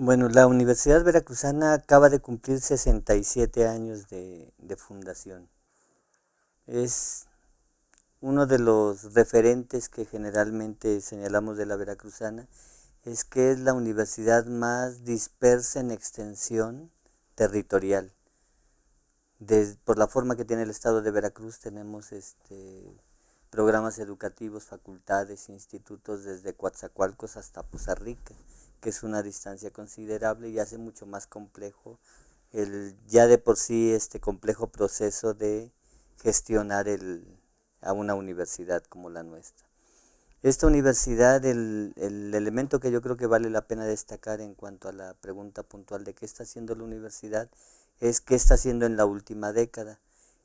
Bueno, la Universidad Veracruzana acaba de cumplir 67 años de fundación. Es uno de los referentes que generalmente señalamos de la Veracruzana, es que es la universidad más dispersa en extensión territorial. Por la forma que tiene el estado de Veracruz, tenemos programas educativos, facultades, institutos desde Coatzacoalcos hasta Poza Rica, que es una distancia considerable y hace mucho más complejo el ya de por sí complejo proceso de gestionar a una universidad como la nuestra. Esta universidad, el elemento que yo creo que vale la pena destacar en cuanto a la pregunta puntual de qué está haciendo la universidad, es qué está haciendo en la última década.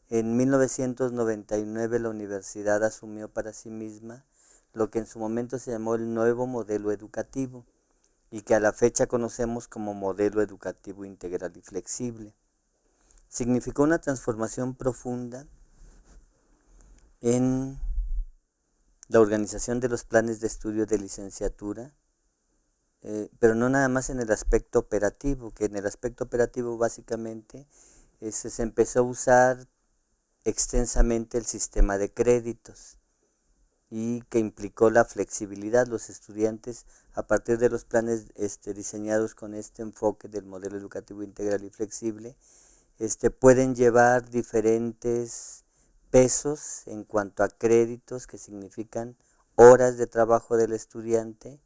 En 1999 la universidad asumió para sí misma lo que en su momento se llamó el nuevo modelo educativo y que a la fecha conocemos como modelo educativo integral y flexible. Significó una transformación profunda en la organización de los planes de estudio de licenciatura, pero no nada más en el aspecto operativo, que en el aspecto operativo básicamente se empezó a usar extensamente el sistema de créditos y que implicó la flexibilidad. Los estudiantes, a partir de los planes diseñados con este enfoque del modelo educativo integral y flexible, pueden llevar diferentes pesos en cuanto a créditos, que significan horas de trabajo del estudiante,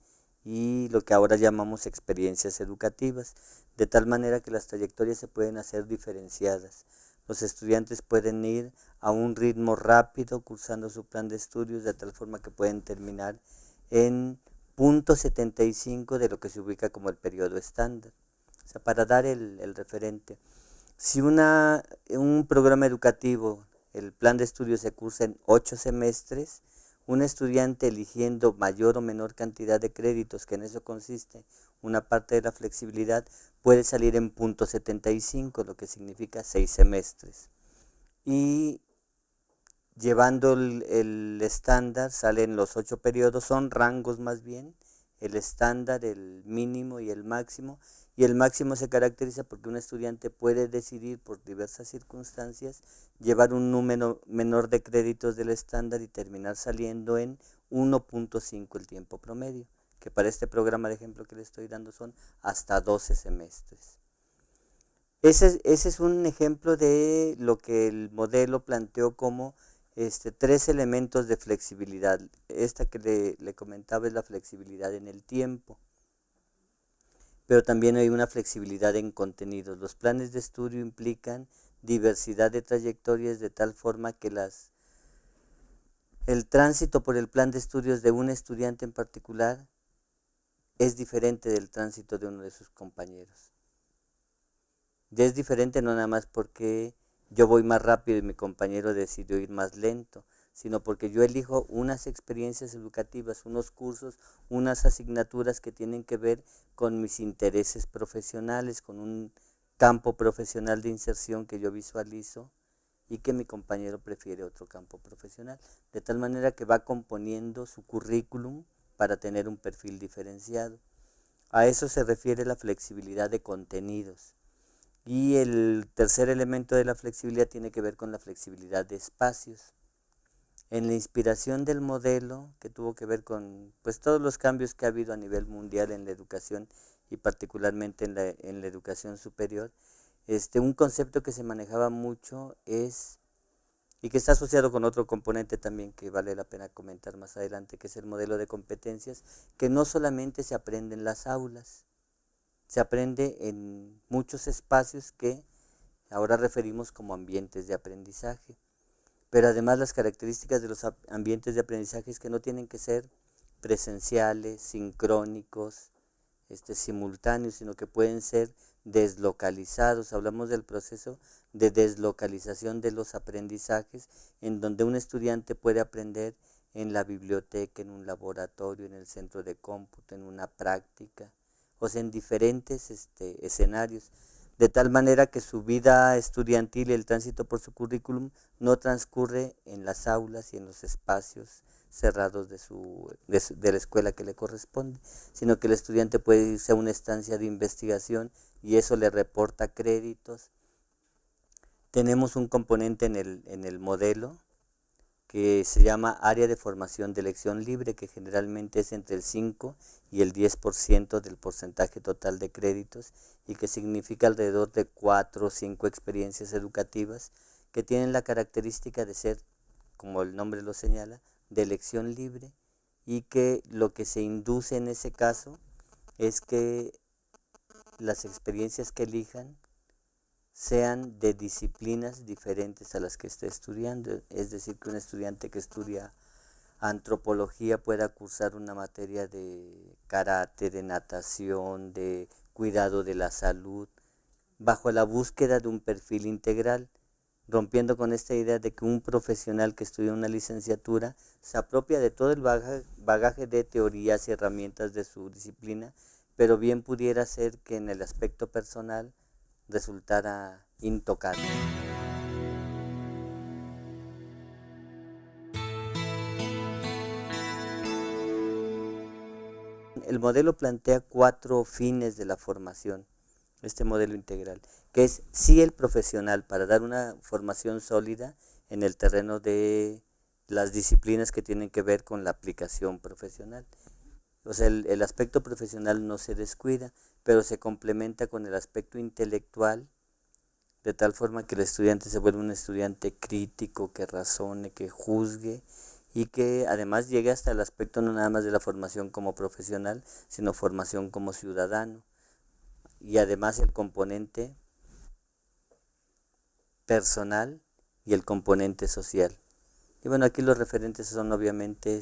y lo que ahora llamamos experiencias educativas, de tal manera que las trayectorias se pueden hacer diferenciadas. Los estudiantes pueden ir a un ritmo rápido cursando su plan de estudios, de tal forma que pueden terminar en .75 de lo que se ubica como el periodo estándar. O sea, para dar el referente. Si un programa educativo, el plan de estudios se cursa en 8 semestres, un estudiante eligiendo mayor o menor cantidad de créditos, que en eso consiste una parte de la flexibilidad, puede salir en .75, lo que significa 6 semestres. Y llevando el estándar, salen los 8 periodos, son rangos más bien, el estándar, el mínimo y el máximo. Y el máximo se caracteriza porque un estudiante puede decidir por diversas circunstancias llevar un número menor de créditos del estándar y terminar saliendo en 1.5 el tiempo promedio, que para este programa de ejemplo que le estoy dando son hasta 12 semestres. Ese es un ejemplo de lo que el modelo planteó como 3 elementos de flexibilidad. Esta que le comentaba es la flexibilidad en el tiempo, pero también hay una flexibilidad en contenidos. Los planes de estudio implican diversidad de trayectorias de tal forma que el tránsito por el plan de estudios de un estudiante en particular es diferente del tránsito de uno de sus compañeros. Y es diferente no nada más porque yo voy más rápido y mi compañero decidió ir más lento, sino porque yo elijo unas experiencias educativas, unos cursos, unas asignaturas que tienen que ver con mis intereses profesionales, con un campo profesional de inserción que yo visualizo y que mi compañero prefiere otro campo profesional, de tal manera que va componiendo su currículum para tener un perfil diferenciado. A eso se refiere la flexibilidad de contenidos. Y el tercer elemento de la flexibilidad tiene que ver con la flexibilidad de espacios. En la inspiración del modelo, que tuvo que ver con pues todos los cambios que ha habido a nivel mundial en la educación y particularmente en la educación superior, un concepto que se manejaba mucho es, y que está asociado con otro componente también que vale la pena comentar más adelante, que es el modelo de competencias, que no solamente se aprende en las aulas, se aprende en muchos espacios que ahora referimos como ambientes de aprendizaje. Pero además las características de los ambientes de aprendizaje es que no tienen que ser presenciales, sincrónicos, simultáneos, sino que pueden ser deslocalizados. Hablamos del proceso de deslocalización de los aprendizajes, en donde un estudiante puede aprender en la biblioteca, en un laboratorio, en el centro de cómputo, en una práctica, o sea, en diferentes escenarios, de tal manera que su vida estudiantil y el tránsito por su currículum no transcurre en las aulas y en los espacios cerrados de la escuela que le corresponde, sino que el estudiante puede irse a una estancia de investigación y eso le reporta créditos. Tenemos un componente en el modelo que se llama área de formación de elección libre, que generalmente es entre el 5 y el 10% del porcentaje total de créditos y que significa alrededor de 4 o 5 experiencias educativas que tienen la característica de ser, como el nombre lo señala, de elección libre, y que lo que se induce en ese caso es que las experiencias que elijan sean de disciplinas diferentes a las que esté estudiando. Es decir, que un estudiante que estudia antropología pueda cursar una materia de karate, de natación, de cuidado de la salud, bajo la búsqueda de un perfil integral, rompiendo con esta idea de que un profesional que estudia una licenciatura se apropia de todo el bagaje de teorías y herramientas de su disciplina, pero bien pudiera ser que en el aspecto personal resultara intocable. El modelo plantea 4 fines de la formación, este modelo integral, que es sí el profesional para dar una formación sólida en el terreno de las disciplinas que tienen que ver con la aplicación profesional. O sea, el aspecto profesional no se descuida, pero se complementa con el aspecto intelectual, de tal forma que el estudiante se vuelve un estudiante crítico, que razone, que juzgue y que además llegue hasta el aspecto no nada más de la formación como profesional, sino formación como ciudadano. Y además el componente personal y el componente social. Y bueno, aquí los referentes son obviamente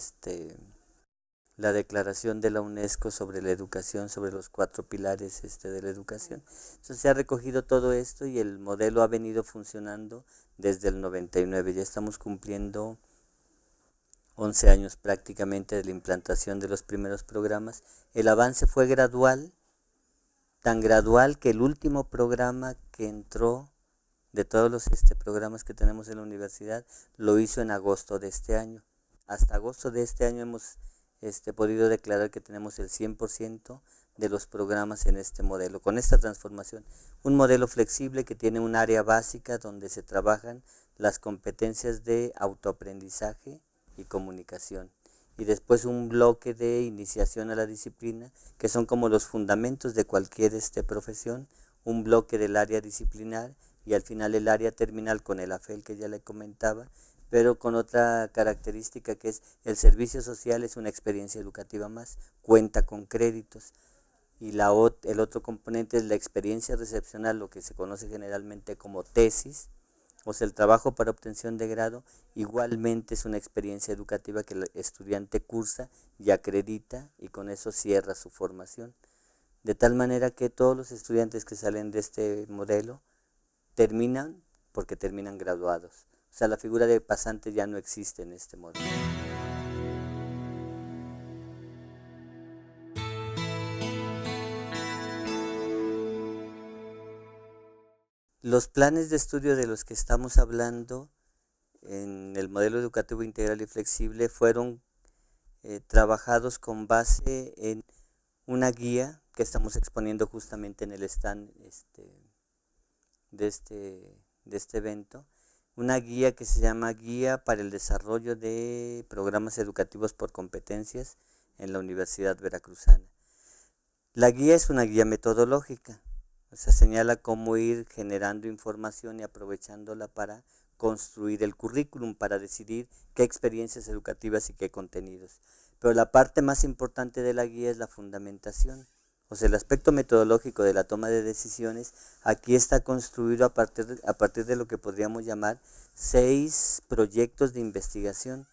la declaración de la UNESCO sobre la educación, sobre los 4 pilares de la educación. Entonces se ha recogido todo esto y el modelo ha venido funcionando desde el 99. Ya estamos cumpliendo 11 años prácticamente de la implantación de los primeros programas. El avance fue gradual, tan gradual que el último programa que entró de todos los programas que tenemos en la universidad lo hizo en agosto de este año. Hasta agosto de este año hemos podido declarar que tenemos el 100% de los programas en este modelo, con esta transformación. Un modelo flexible que tiene un área básica donde se trabajan las competencias de autoaprendizaje y comunicación. Y después un bloque de iniciación a la disciplina, que son como los fundamentos de cualquier profesión, un bloque del área disciplinar y al final el área terminal con el AFEL que ya le comentaba, pero con otra característica que es el servicio social es una experiencia educativa más, cuenta con créditos. Y el otro componente es la experiencia recepcional, lo que se conoce generalmente como tesis, o sea, el trabajo para obtención de grado, igualmente es una experiencia educativa que el estudiante cursa y acredita y con eso cierra su formación. De tal manera que todos los estudiantes que salen de este modelo terminan porque terminan graduados. O sea, la figura de pasante ya no existe en este modelo. Los planes de estudio de los que estamos hablando en el modelo educativo integral y flexible fueron trabajados con base en una guía que estamos exponiendo justamente en el stand de este evento, una guía que se llama Guía para el Desarrollo de Programas Educativos por Competencias en la Universidad Veracruzana. La guía es una guía metodológica, o sea, señala cómo ir generando información y aprovechándola para construir el currículum, para decidir qué experiencias educativas y qué contenidos. Pero la parte más importante de la guía es la fundamentación. O sea, el aspecto metodológico de la toma de decisiones aquí está construido a partir de lo que podríamos llamar 6 proyectos de investigación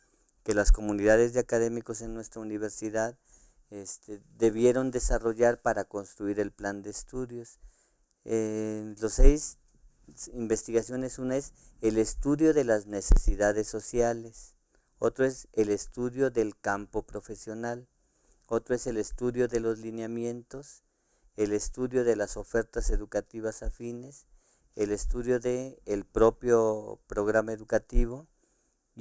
que las comunidades de académicos en nuestra universidad debieron desarrollar para construir el plan de estudios. Los 6 investigaciones, una es el estudio de las necesidades sociales, otro es el estudio del campo profesional, otro es el estudio de los lineamientos, el estudio de las ofertas educativas afines, el estudio del propio programa educativo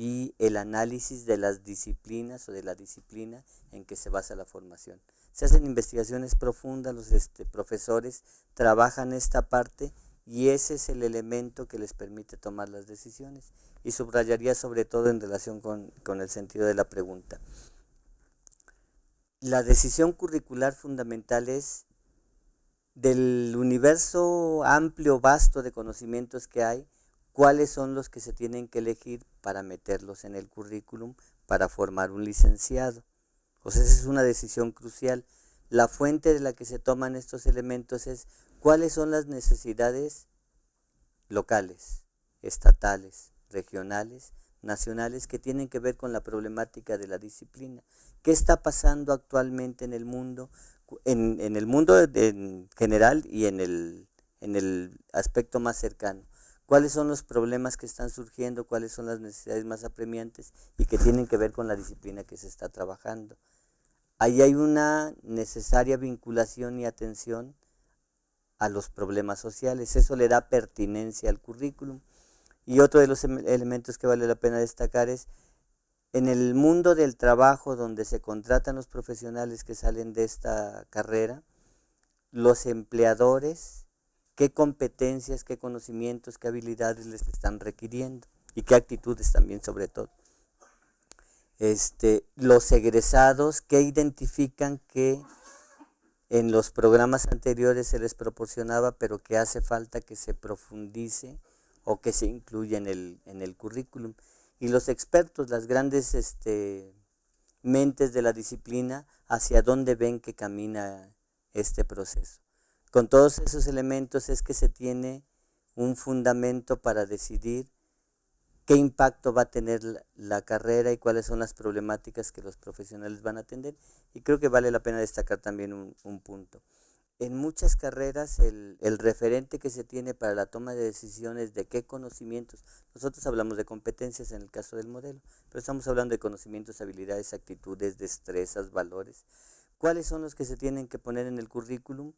y el análisis de las disciplinas o de la disciplina en que se basa la formación. Se hacen investigaciones profundas, los profesores trabajan esta parte y ese es el elemento que les permite tomar las decisiones. Y subrayaría sobre todo en relación con el sentido de la pregunta. La decisión curricular fundamental es del universo amplio, vasto de conocimientos que hay, cuáles son los que se tienen que elegir para meterlos en el currículum para formar un licenciado. O sea, esa es una decisión crucial. La fuente de la que se toman estos elementos es cuáles son las necesidades locales, estatales, regionales, nacionales, que tienen que ver con la problemática de la disciplina. ¿Qué está pasando actualmente en el mundo? En el mundo en general y en el aspecto más cercano. ¿Cuáles son los problemas que están surgiendo? ¿Cuáles son las necesidades más apremiantes y que tienen que ver con la disciplina que se está trabajando? Ahí hay una necesaria vinculación y atención a los problemas sociales. Eso le da pertinencia al currículum. Y otro de los elementos que vale la pena destacar es en el mundo del trabajo donde se contratan los profesionales que salen de esta carrera, los empleadores, qué competencias, qué conocimientos, qué habilidades les están requiriendo y qué actitudes también sobre todo. Los egresados, qué identifican que en los programas anteriores se les proporcionaba, pero que hace falta que se profundice o que se incluya en el currículum. Y los expertos, las grandes mentes de la disciplina, hacia dónde ven que camina este proceso. Con todos esos elementos es que se tiene un fundamento para decidir qué impacto va a tener la carrera y cuáles son las problemáticas que los profesionales van a atender. Y creo que vale la pena destacar también un punto. En muchas carreras el referente que se tiene para la toma de decisiones de qué conocimientos, nosotros hablamos de competencias en el caso del modelo, pero estamos hablando de conocimientos, habilidades, actitudes, destrezas, valores. ¿Cuáles son los que se tienen que poner en el currículum?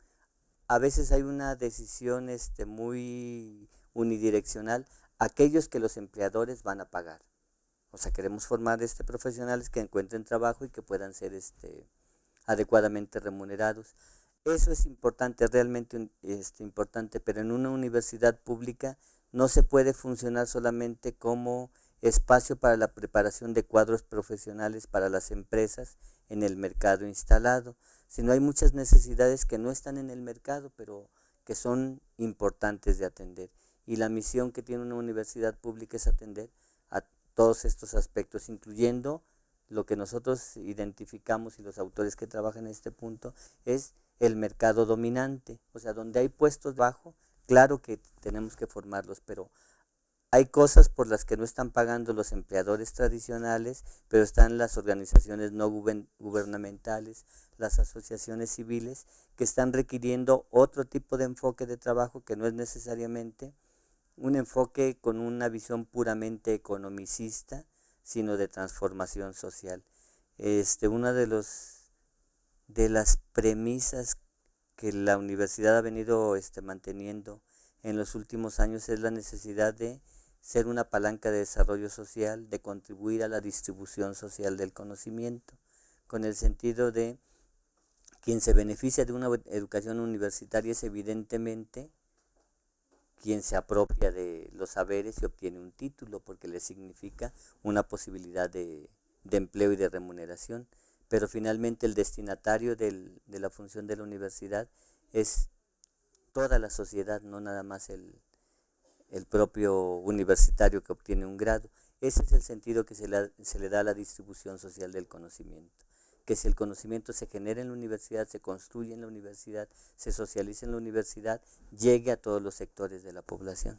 A veces hay una decisión muy unidireccional, aquellos que los empleadores van a pagar. O sea, queremos formar profesionales que encuentren trabajo y que puedan ser adecuadamente remunerados. Eso es importante, realmente importante, pero en una universidad pública no se puede funcionar solamente como espacio para la preparación de cuadros profesionales para las empresas en el mercado instalado, sino hay muchas necesidades que no están en el mercado, pero que son importantes de atender. Y la misión que tiene una universidad pública es atender a todos estos aspectos, incluyendo lo que nosotros identificamos y los autores que trabajan en este punto es el mercado dominante, o sea, donde hay puestos bajo, claro que tenemos que formarlos, pero hay cosas por las que no están pagando los empleadores tradicionales, pero están las organizaciones no gubernamentales, las asociaciones civiles, que están requiriendo otro tipo de enfoque de trabajo que no es necesariamente un enfoque con una visión puramente economicista, sino de transformación social. Una de las premisas que la universidad ha venido manteniendo en los últimos años es la necesidad de ser una palanca de desarrollo social, de contribuir a la distribución social del conocimiento, con el sentido de quien se beneficia de una educación universitaria es evidentemente quien se apropia de los saberes y obtiene un título porque le significa una posibilidad de empleo y de remuneración, pero finalmente el destinatario de la función de la universidad es toda la sociedad, no nada más el propio universitario que obtiene un grado. Ese es el sentido que se le da a la distribución social del conocimiento, que si el conocimiento se genera en la universidad, se construye en la universidad, se socializa en la universidad, llegue a todos los sectores de la población.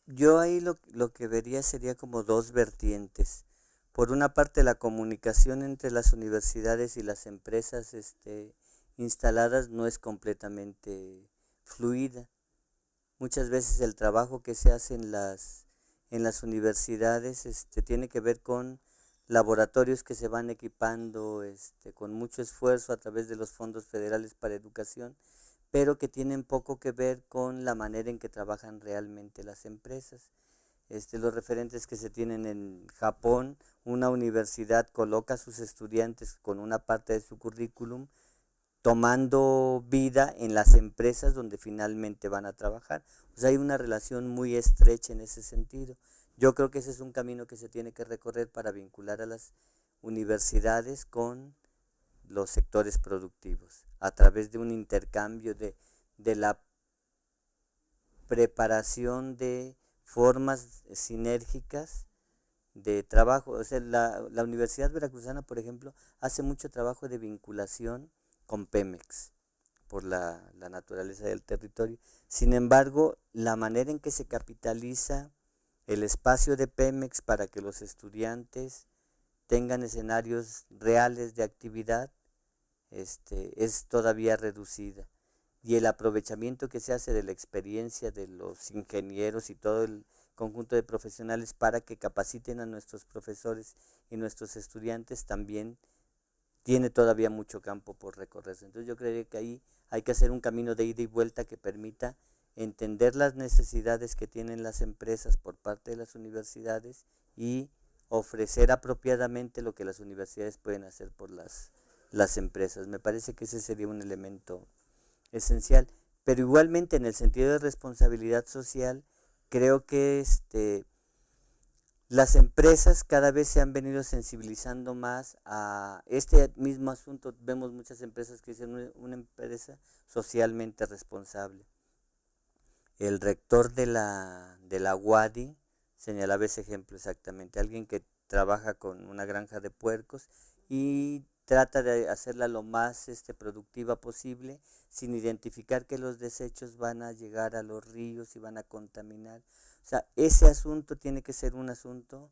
Yo ahí lo que vería sería como dos vertientes. Por una parte, la comunicación entre las universidades y las empresas instaladas no es completamente fluida. Muchas veces el trabajo que se hace en las universidades tiene que ver con laboratorios que se van equipando con mucho esfuerzo a través de los fondos federales para educación, pero que tienen poco que ver con la manera en que trabajan realmente las empresas. Los referentes que se tienen en Japón, una universidad coloca a sus estudiantes con una parte de su currículum tomando vida en las empresas donde finalmente van a trabajar. O sea, hay una relación muy estrecha en ese sentido. Yo creo que ese es un camino que se tiene que recorrer para vincular a las universidades con los sectores productivos, a través de un intercambio de la preparación de formas sinérgicas de trabajo. O sea, la Universidad Veracruzana, por ejemplo, hace mucho trabajo de vinculación con Pemex por la naturaleza del territorio. Sin embargo, la manera en que se capitaliza el espacio de Pemex para que los estudiantes tengan escenarios reales de actividad es todavía reducida. Y el aprovechamiento que se hace de la experiencia de los ingenieros y todo el conjunto de profesionales para que capaciten a nuestros profesores y nuestros estudiantes también tiene todavía mucho campo por recorrerse. Entonces yo creería que ahí hay que hacer un camino de ida y vuelta que permita entender las necesidades que tienen las empresas por parte de las universidades y ofrecer apropiadamente lo que las universidades pueden hacer por las empresas. Me parece que ese sería un elemento esencial. Pero igualmente en el sentido de responsabilidad social, creo que las empresas cada vez se han venido sensibilizando más a este mismo asunto. Vemos muchas empresas que dicen una empresa socialmente responsable. El rector de la UADY señalaba ese ejemplo exactamente. Alguien que trabaja con una granja de puercos y trata de hacerla lo más productiva posible, sin identificar que los desechos van a llegar a los ríos y van a contaminar. O sea, ese asunto tiene que ser un asunto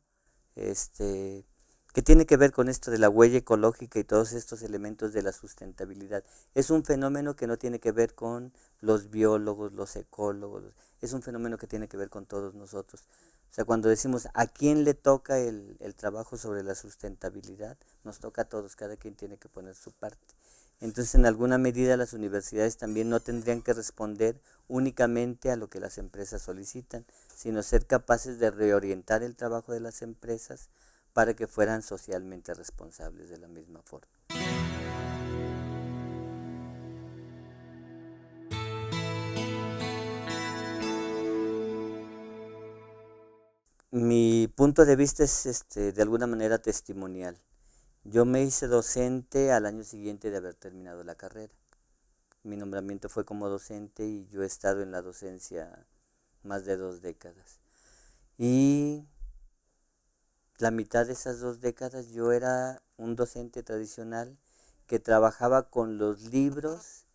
que tiene que ver con esto de la huella ecológica y todos estos elementos de la sustentabilidad. Es un fenómeno que no tiene que ver con los biólogos, los ecólogos, es un fenómeno que tiene que ver con todos nosotros. O sea, cuando decimos a quién le toca el trabajo sobre la sustentabilidad, nos toca a todos, cada quien tiene que poner su parte. Entonces, en alguna medida las universidades también no tendrían que responder únicamente a lo que las empresas solicitan, sino ser capaces de reorientar el trabajo de las empresas para que fueran socialmente responsables de la misma forma. Mi punto de vista es de alguna manera testimonial. Yo me hice docente al año siguiente de haber terminado la carrera. Mi nombramiento fue como docente y yo he estado en la docencia más de 2 décadas. Y la mitad de esas 2 décadas yo era un docente tradicional que trabajaba con los libros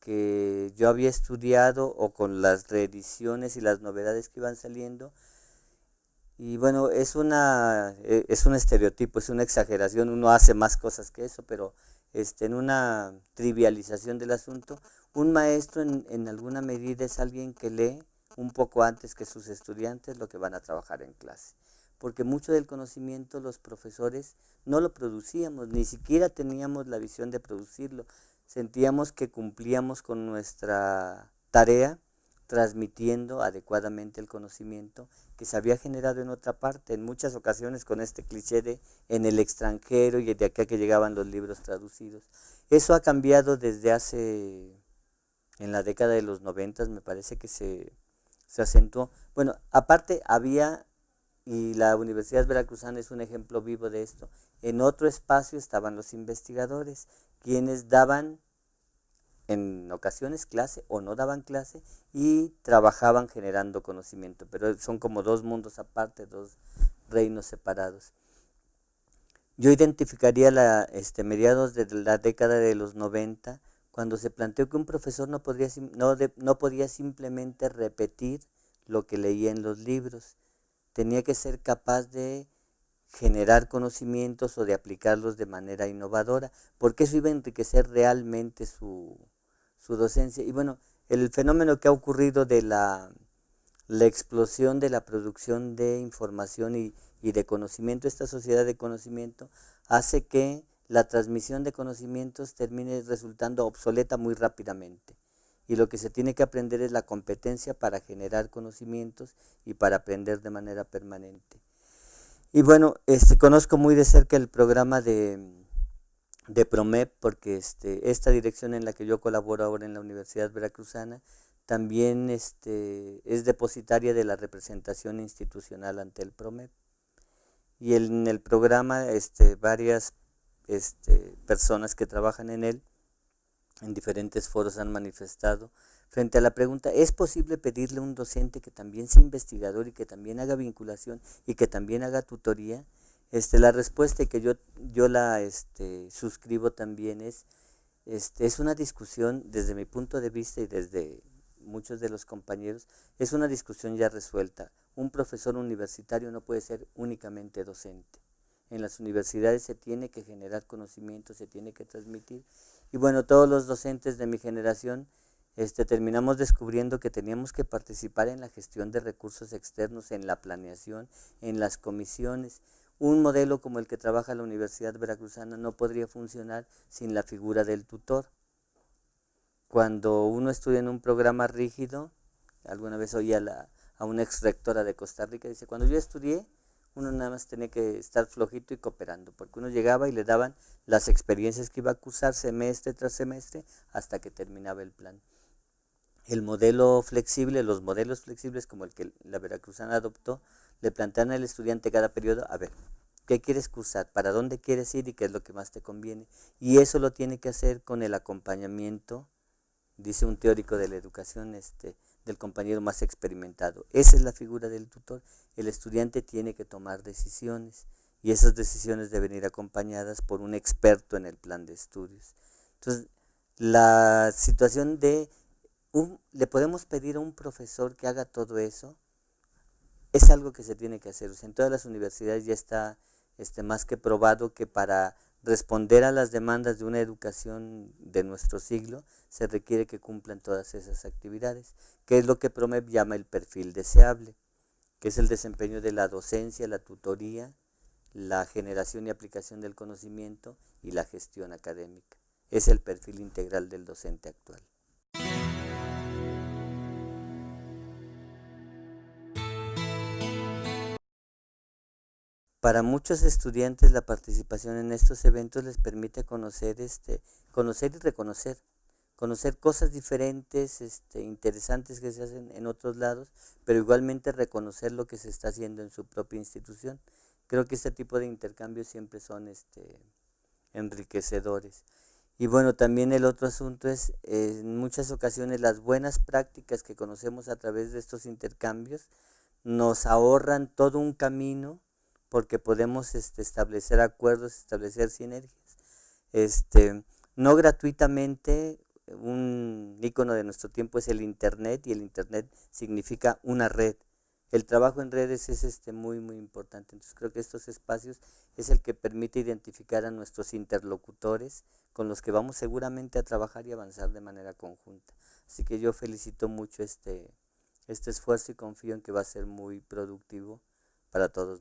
que yo había estudiado o con las reediciones y las novedades que iban saliendo. Y bueno, es un estereotipo, es una exageración, uno hace más cosas que eso, pero en una trivialización del asunto, un maestro en alguna medida es alguien que lee un poco antes que sus estudiantes lo que van a trabajar en clase. Porque mucho del conocimiento los profesores no lo producíamos, ni siquiera teníamos la visión de producirlo. Sentíamos que cumplíamos con nuestra tarea transmitiendo adecuadamente el conocimiento que se había generado en otra parte, en muchas ocasiones con este cliché de en el extranjero y de acá que llegaban los libros traducidos. Eso ha cambiado desde en la década de los 90, me parece que se acentuó. Bueno, aparte había, y la Universidad Veracruzana es un ejemplo vivo de esto, en otro espacio estaban los investigadores, quienes daban en ocasiones clase o no daban clase y trabajaban generando conocimiento, pero son como 2 mundos aparte, 2 reinos separados. Yo identificaría mediados de la década de los 90, cuando se planteó que un profesor no podía simplemente repetir lo que leía en los libros, tenía que ser capaz de generar conocimientos o de aplicarlos de manera innovadora, porque eso iba a enriquecer realmente su docencia. Y bueno, el fenómeno que ha ocurrido de la explosión de la producción de información y y de conocimiento, esta sociedad de conocimiento, hace que la transmisión de conocimientos termine resultando obsoleta muy rápidamente. Y lo que se tiene que aprender es la competencia para generar conocimientos y para aprender de manera permanente. Y bueno, conozco muy de cerca el programa de PROMEP, porque esta dirección en la que yo colaboro ahora en la Universidad Veracruzana también es depositaria de la representación institucional ante el PROMEP. Y en el programa varias personas que trabajan en él en diferentes foros han manifestado frente a la pregunta: ¿es posible pedirle a un docente que también sea investigador y que también haga vinculación y que también haga tutoría? La respuesta, y que yo la suscribo también, es una discusión desde mi punto de vista y desde muchos de los compañeros, es una discusión ya resuelta. Un profesor universitario no puede ser únicamente docente. En las universidades se tiene que generar conocimiento, se tiene que transmitir. Y bueno, todos los docentes de mi generación terminamos descubriendo que teníamos que participar en la gestión de recursos externos, en la planeación, en las comisiones. Un modelo como el que trabaja la Universidad Veracruzana no podría funcionar sin la figura del tutor. Cuando uno estudia en un programa rígido, alguna vez oí a una ex rectora de Costa Rica, dice: cuando yo estudié, uno nada más tenía que estar flojito y cooperando, porque uno llegaba y le daban las experiencias que iba a cursar semestre tras semestre hasta que terminaba el plan. El modelo flexible, los modelos flexibles como el que la Veracruzana adoptó, le plantean al estudiante cada periodo: a ver, ¿qué quieres cursar? ¿Para dónde quieres ir? ¿Y qué es lo que más te conviene? Y eso lo tiene que hacer con el acompañamiento, dice un teórico de la educación, del compañero más experimentado. Esa es la figura del tutor. El estudiante tiene que tomar decisiones y esas decisiones deben ir acompañadas por un experto en el plan de estudios. Entonces, la situación le podemos pedir a un profesor que haga todo eso, es algo que se tiene que hacer. O sea, en todas las universidades ya está más que probado que para responder a las demandas de una educación de nuestro siglo se requiere que cumplan todas esas actividades, que es lo que PROMEP llama el perfil deseable, que es el desempeño de la docencia, la tutoría, la generación y aplicación del conocimiento y la gestión académica. Es el perfil integral del docente actual. Para muchos estudiantes la participación en estos eventos les permite conocer y conocer cosas diferentes, interesantes que se hacen en otros lados, pero igualmente reconocer lo que se está haciendo en su propia institución. Creo que este tipo de intercambios siempre son enriquecedores. Y bueno, también el otro asunto es, en muchas ocasiones las buenas prácticas que conocemos a través de estos intercambios nos ahorran todo un camino, porque podemos establecer acuerdos, establecer sinergias. No gratuitamente, un icono de nuestro tiempo es el Internet, y el Internet significa una red. El trabajo en redes es muy, muy importante. Entonces creo que estos espacios es el que permite identificar a nuestros interlocutores con los que vamos seguramente a trabajar y avanzar de manera conjunta. Así que yo felicito mucho este esfuerzo y confío en que va a ser muy productivo para todos.